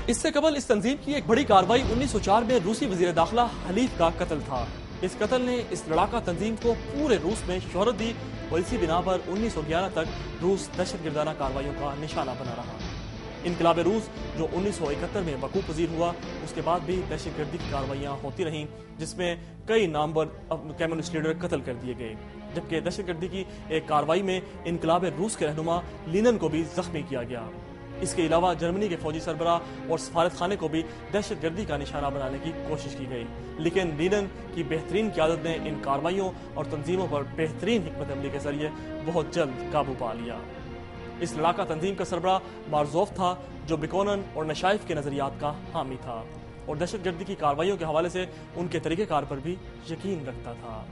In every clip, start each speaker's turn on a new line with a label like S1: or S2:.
S1: اس سے قبل اس تنظیم کی ایک بڑی کارروائی 1904 میں روسی وزیر داخلہ حلیف کا قتل تھا۔ اس قتل نے اس لڑاکا تنظیم کو پورے روس میں شہرت دی اور اسی بنا پر 1911 تک روس دہشت گردانہ کارروائیوں کا نشانہ بنا رہا۔ انقلاب روس جو 1971 میں وقوع پذیر ہوا، اس کے بعد بھی دہشت گردی کی کارروائیاں ہوتی رہیں، جس میں کئی نامور کمیونسٹ لیڈر قتل کر دیے گئے، جبکہ دہشت گردی کی ایک کارروائی میں انقلاب روس کے رہنما لینن کو بھی زخمی کیا گیا۔ اس کے علاوہ جرمنی کے فوجی سربراہ اور سفارت خانے کو بھی دہشت گردی کا نشانہ بنانے کی کوشش کی گئی، لیکن لینن کی بہترین قیادت نے ان کارروائیوں اور تنظیموں پر بہترین حکمت عملی کے ذریعے بہت جلد قابو پا لیا۔ اس لڑاکا تنظیم کا سربراہ مارزوف تھا، جو بیکونن اور نشائف کے نظریات کا حامی تھا اور دہشت گردی کی کارروائیوں کے حوالے سے ان کے طریقہ کار پر بھی یقین رکھتا تھا۔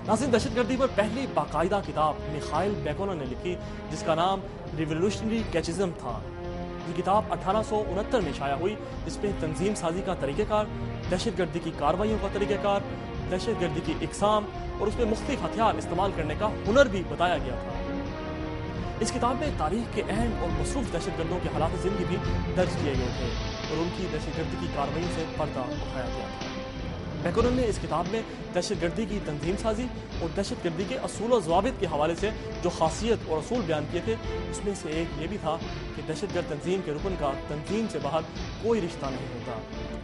S1: ناظرین، دہشت گردی پر پہلی باقاعدہ کتاب میخائل بیکونن نے لکھی، جس کا نام ریولوشنری کیچزم تھا۔ یہ کتاب 1869 میں شائع ہوئی، جس میں تنظیم سازی کا طریقہ کار، دہشت گردی کی کارروائیوں کا طریقہ کار، دہشت گردی کی اقسام اور اس میں مختلف ہتھیار استعمال کرنے کا ہنر بھی بتایا گیا تھا۔ اس کتاب میں تاریخ کے اہم اور مصروف دہشت گردوں کے حالات زندگی بھی درج کیے گئے تھے اور ان کی دہشت گردی کی کارروائیوں سے پردہ اٹھایا گیا تھا۔ بیکونن نے اس کتاب میں دہشت گردی کی تنظیم سازی اور دہشت گردی کے اصول و ضوابط کے حوالے سے جو خاصیت اور اصول بیان کیے تھے، اس میں سے ایک یہ بھی تھا کہ دہشت گرد تنظیم کے رکن کا تنظیم سے باہر کوئی رشتہ نہیں ہوتا۔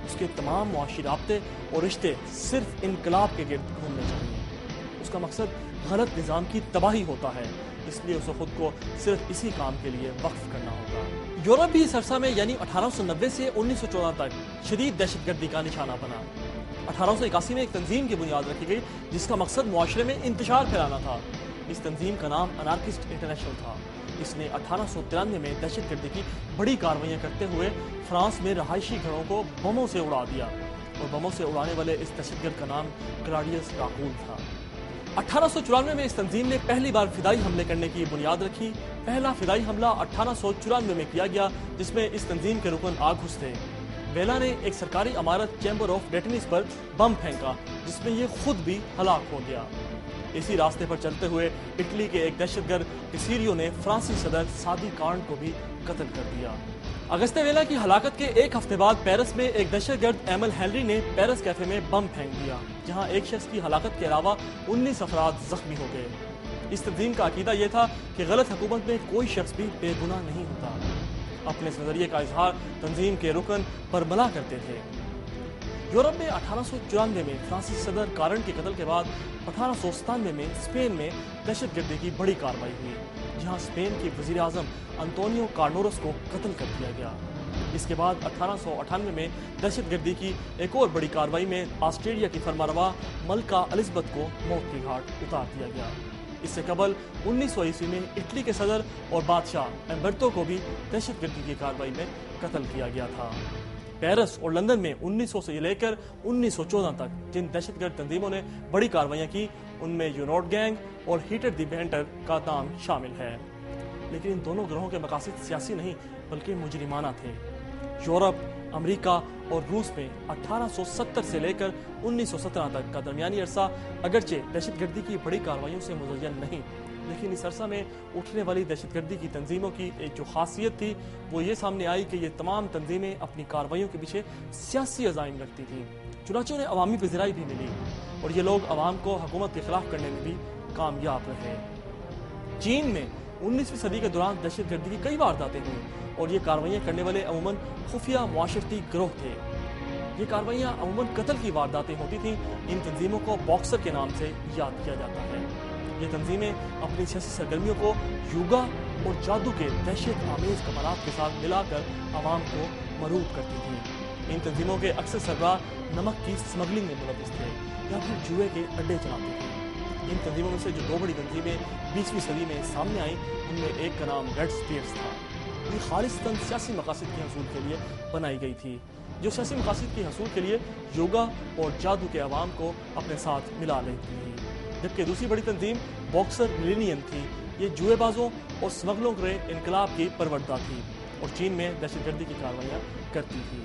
S1: اس کے تمام معاشی رابطے اور رشتے صرف انقلاب کے گرد گھومنے چاہیے۔ اس کا مقصد غلط نظام کی تباہی ہوتا ہے، اس لیے اسے خود کو صرف اسی کام کے لیے وقف کرنا ہوگا۔ یورپ بھی اس عرصہ میں یعنی 1890 سے 1914 تک شدید دہشت گردی کا نشانہ بنا۔ 1881 میں ایک تنظیم کی بنیاد رکھی گئی، جس کا مقصد معاشرے میں انتشار پھیلانا تھا۔ اس تنظیم کا نام انارکسٹ انٹرنیشنل تھا۔ اس نے 1893 میں دہشت گردی کی بڑی کارروائیاں کرتے ہوئے فرانس میں رہائشی گھروں کو بموں سے اڑا دیا اور بموں سے اڑانے والے اس دہشت گرد کا نام کلاڈیس راکول تھا۔ 1894 میں اس تنظیم نے پہلی بار فدائی حملے کرنے کی بنیاد رکھی۔ پہلا فدائی حملہ 1894 میں کیا گیا، جس میں اس تنظیم کے رکن آگ گھس تھے۔ ویلا نے ایک سرکاری عمارت چیمبر آف ڈیٹنیس پر بم پھینکا، جس میں یہ خود بھی ہلاک ہو گیا۔ اسی راستے پر چلتے ہوئے اٹلی کے ایک دہشت گرد کسیریو نے فرانسی صدر سادی کارن کو بھی قتل کر دیا۔ اگستے ویلا کی ہلاکت کے ایک ہفتے بعد پیرس میں ایک دہشت گرد ایمل ہینری نے پیرس کیفے میں بم پھینک دیا، جہاں ایک شخص کی ہلاکت کے علاوہ 19 افراد زخمی ہو گئے۔ اس تنظیم کا عقیدہ یہ تھا کہ غلط حکومت میں کوئی شخص بھی بے گناہ نہیں ہوتا۔ اپنے اس نظریے کا اظہار تنظیم کے رکن برملا کرتے تھے۔ یورپ میں 1894 میں فرانسیسی صدر کارن کے قتل کے بعد 1897 میں اسپین میں دہشت گردی کی بڑی کارروائی ہوئی، جہاں اسپین کے وزیر اعظم انطونیو کارنورس کو قتل کر دیا گیا۔ اس کے بعد 1898 میں دہشت گردی کی ایک اور بڑی کارروائی میں آسٹریلیا کی فرمانروا ملکہ الزبتھ کو موت کے گھاٹ اتار دیا گیا۔ اس سے قبل 1900 عیسوی میں اٹلی کے صدر اور بادشاہ امبرتو کو بھی دہشت گردی کی کارروائی میں قتل کیا گیا تھا۔ پیرس اور لندن میں 1900 سے لے کر 1914 تک جن دہشت گرد تنظیموں نے بڑی کارروائیاں کی، ان میں یونوٹ گینگ اور ہیٹر دی بینٹر کا نام شامل ہے۔ لیکن ان دونوں گروہوں کے مقاصد سیاسی نہیں بلکہ مجرمانہ تھے۔ یورپ، امریکہ اور روس میں 1870 سے لے کر 1917 تک کا درمیانی عرصہ اگرچہ دہشت گردی کی بڑی کارروائیوں سے مزین نہیں، لیکن اس عرصہ میں اٹھنے والی دہشت گردی کی تنظیموں کی ایک جو خاصیت تھی وہ یہ سامنے آئی کہ یہ تمام تنظیمیں اپنی کارروائیوں کے پیچھے سیاسی عزائم رکھتی تھیں، چنانچہ انہیں عوامی پذیرائی بھی ملی اور یہ لوگ عوام کو حکومت کے خلاف کرنے میں بھی کامیاب رہے۔ چین میں 19ویں صدی کے دوران دہشت گردی کی کئی وارداتیں ہوئیں اور یہ کارروائیاں کرنے والے عموماً خفیہ معاشرتی گروہ تھے۔ یہ کارروائیاں عموماً قتل کی وارداتیں ہوتی تھیں۔ ان تنظیموں کو باکسر کے نام سے یاد کیا جاتا ہے۔ یہ تنظیمیں اپنی سیاسی سرگرمیوں کو یوگا اور جادو کے دہشت آمیز کمالات کے ساتھ ملا کر عوام کو مرعوب کرتی تھیں۔ ان تنظیموں کے اکثر سربراہ نمک کی اسمگلنگ میں ملوث تھے یا پھر جوئے کے اڈے چلاتے تھے۔ ان تنظیموں میں سے جو دو بڑی تنظیمیں 20ویں صدی میں سامنے آئیں، ان میں ایک کا نام ریڈ اسپیئرز تھا۔ یہ خالصتاً سیاسی مقاصد کے حصول کے لیے بنائی گئی تھی، جو سیاسی مقاصد کے حصول کے لیے یوگا اور جادو کے عوام کو اپنے ساتھ ملا لیتی تھی، جبکہ دوسری بڑی تنظیم باکسر ملینین تھی۔ یہ جوئے بازوں اور اسمگلروں کے انقلاب کی پروردہ تھی اور چین میں دہشت گردی کی کارروائیاں کرتی تھی۔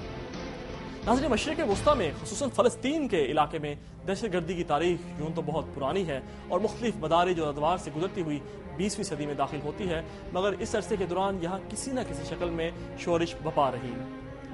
S1: ناظرین، مشرق وسطیٰ میں خصوصاً فلسطین کے علاقے میں دہشت گردی کی تاریخ یوں تو بہت پرانی ہے اور مختلف مدارج اور ادوار سے گزرتی ہوئی 20ویں صدی میں داخل ہوتی ہے، مگر اس عرصے کے دوران یہاں کسی نہ کسی شکل میں شورش بپا رہی۔